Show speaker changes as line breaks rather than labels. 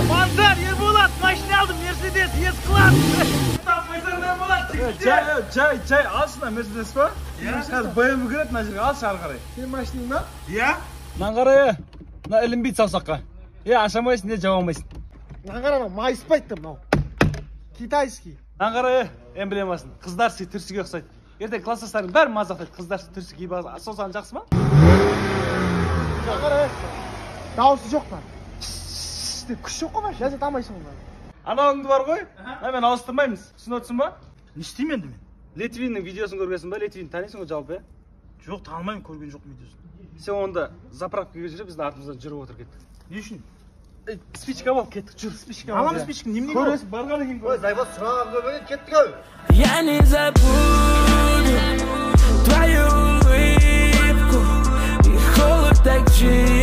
Manzar, Erbolat, maşını aldım, Mercedes, S-Class.
Çay, alsın Mercedes var. Hadi bayımı kırat Nazir'e, al şarkarayı.
Senin maşının lan?
Ya? Nangaraya, na elim bit savsakka. Ya aşamayısın diye cevamaysın.
Nangarana, майспайтты мынау. Китайский.
Nangaraya, emblemasın. Kızlar türsü yok sayt. Ертең класстастарың бәрі мазақтайды. Kızlar түрсі киіп алса, сол саған жақсы ма?
Nangaraya. Дауысы жоқ па? Деп күш жоқ қой ма? Ләззат алмайсың ғой.
Анауыңды бар ғой. Мен ауыстырмаймыз. Түсініп отырсың ба?
Не істеймін енді мен?
Литвиннің видеосын көргенсің ба? Литвинді танисың ғой жалпы,
Жоқ, танымаймын, көрген жоқ видеосын.
Сен онда заправкаға жүре, біздің артымыздан жүріп отыр кеттік.
Не үшін?
Спичка алып кеттік, жүр, спичка алып.
Аламыз спичканы, немене ол?
Көресің, барған екен көресің.
Зайбат сұрағын көрмеген кеттік ау.
Я не забуду твою улыбку и холод так чист.